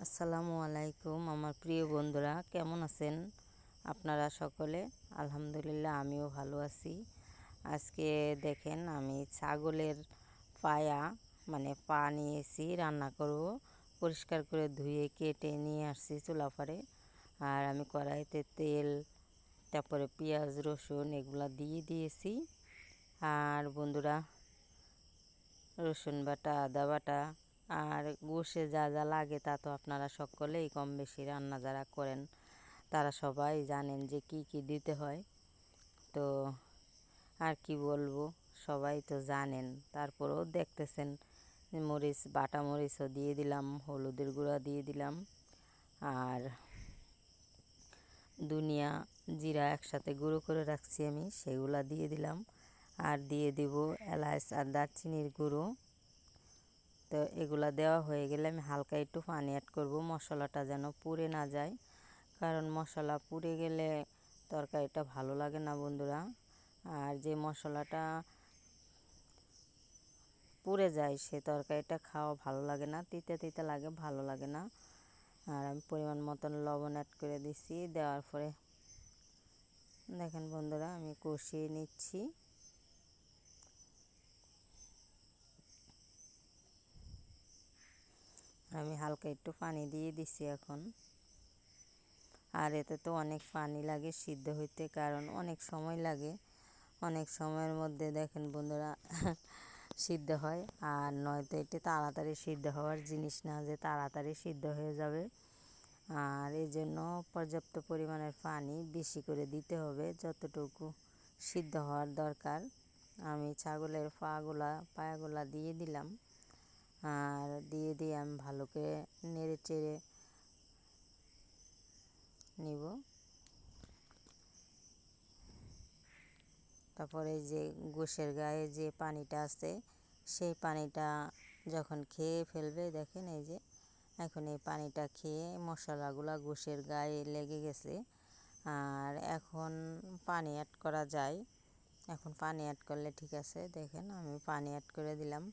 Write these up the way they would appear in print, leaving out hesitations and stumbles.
আসসালামু আলাইকুম আমার প্রিয় বন্ধুরা, কেমন আছেন আপনারা সকলে? আলহামদুলিল্লাহ, আমিও ভালো আছি। আজকে দেখেন, আমি ছাগলের পায়া পা নিয়েছি, রান্না করব। পরিষ্কার করে ধুয়ে কেটে নিয়ে আসছি চুলা পারে। আর আমি কড়াইতে তেল, তারপরে পেঁয়াজ রসুন এগুলা দিয়ে দিয়েছি। আর বন্ধুরা, রসুন বাটা, আদা বাটা আর গোশে যা যা লাগে তা তো আপনারা সকলেই কম বেশি রান্না যারা করেন তারা সবাই জানেন যে কি কি দিতে হয়। তো আর কি বলবো, সবাই তো জানেন। তারপরেও দেখতেছেন, মরিচ, বাটা মরিচও দিয়ে দিলাম, হলুদের গুঁড়া দিয়ে দিলাম, আর ধনিয়া জিরা একসাথে গুঁড়ো করে রাখছি আমি, সেগুলা দিয়ে দিলাম। আর দিয়ে দিব এলাচ আর দারচিনির গুঁড়ো। তো এগুলা দেওয়া হয়ে গেলে আমি হালকা একটু পানি অ্যাড করব, মশলাটা যেন পুড়ে না যায়। কারণ মশলা পুড়ে গেলে তরকারিটা ভালো লাগে না বন্ধুরা। আর যে মশলাটা পুড়ে যায় সে তরকারিটা খাওয়া ভালো লাগে না, তিতে তিতে লাগে, ভালো লাগে না। আর আমি পরিমাণ মতন লবণ অ্যাড করে দিছি। দেওয়ার পরে দেখেন বন্ধুরা, আমি কষিয়ে নিচ্ছি। আমি হালকা একটু পানি দিয়ে দিছি এখন। আর এতে তো অনেক পানি লাগে সিদ্ধ হইতে, কারণ অনেক সময় লাগে। অনেক সময়ের মধ্যে দেখেন বন্ধুরা সিদ্ধ হয়। আর নয়তো এটি তাড়াতাড়ি সিদ্ধ হওয়ার জিনিস না যে তাড়াতাড়ি সিদ্ধ হয়ে যাবে। আর এই জন্য পর্যাপ্ত পরিমাণের পানি বেশি করে দিতে হবে, যতটুকু সিদ্ধ হওয়ার দরকার। আমি ছাগলের পায়াগুলা দিয়ে দিলাম। আর দিয়ে আমি ভালো করে নেড়ে চেড়ে নিব। তারপরে যে গোশের গায়ে যে পানিটা আছে সেই পানিটা যখন খেয়ে ফেলবে, দেখেন এই যে এখন এই পানিটা খেয়ে মশলাগুলো গোশের গায়ে লেগে গেছে। আর এখন পানি অ্যাড করা যায়। এখন পানি অ্যাড করলে ঠিক আছে। দেখেন আমি পানি অ্যাড করে দিলাম।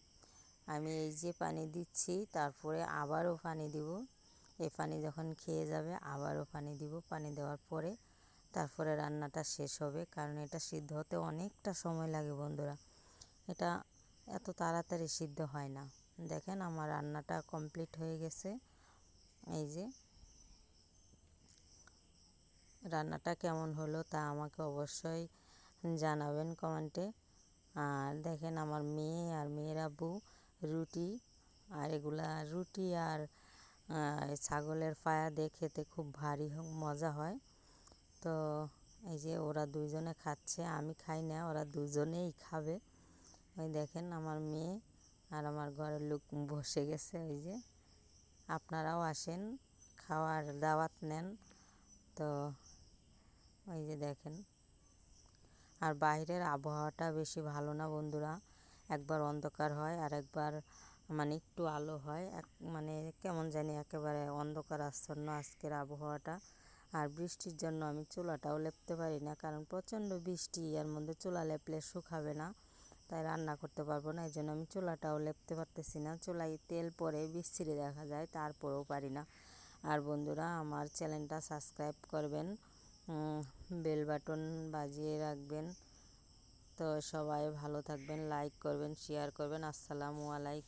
আমি এই যে পানি দিচ্ছি, তারপরে আবারও পানি দিব। এই পানি যখন খেয়ে যাবে আবারও পানি দিব। পানি দেওয়ার পরে তারপরে রান্নাটা শেষ হবে, কারণ এটা সিদ্ধ হতে অনেকটা সময় লাগে বন্ধুরা। এটা এত তাড়াতাড়ি সিদ্ধ হয় না। দেখেন আমার রান্নাটা কমপ্লিট হয়ে গেছে। এই যে রান্নাটা কেমন হলো তা আমাকে অবশ্যই জানাবেন কমেন্টে। আর দেখেন আমার মেয়ে আর মেয়ের আব্বু রুটি, আর এগুলা রুটি আর ছাগলের পায়া দিয়ে খেতে খুব ভারী মজা হয়। তো এই যে ওরা দুইজনে খাচ্ছে, আমি খাই না, ওরা দুজনেই খাবে। ওই দেখেন আমার মেয়ে আর আমার ঘরের লোক বসে গেছে। ওই যে আপনারাও আসেন, খাওয়ার দাওয়াত নেন। তো ওই যে দেখেন, আর বাইরের আবহাওয়াটা বেশি ভালো না বন্ধুরা। একবার অন্ধকার হয় আর একবার একটু আলো হয়, কেমন জানি একেবারে অন্ধকার আচ্ছন্ন আজকের আবহাওয়াটা। আর বৃষ্টির জন্য আমি চুলাটাও লেপতে পারি না, কারণ প্রচণ্ড বৃষ্টি, এর মধ্যে চুলা লেপলে শুকাবে না, তাই রান্না করতে পারবো না। এই জন্য আমি চুলাটাও লেপতে পারতেছি না। চুলায় তেল পরে বিচ্ছিরি দেখা যায়, তারপরেও পারি না। আর বন্ধুরা, আমার চ্যানেলটা সাবস্ক্রাইব করবেন, বেল বাটন বাজিয়ে রাখবেন। তো সবাই ভালো থাকবেন, লাইক করবেন, শেয়ার করবেন। আসসালামু আলাইকুম।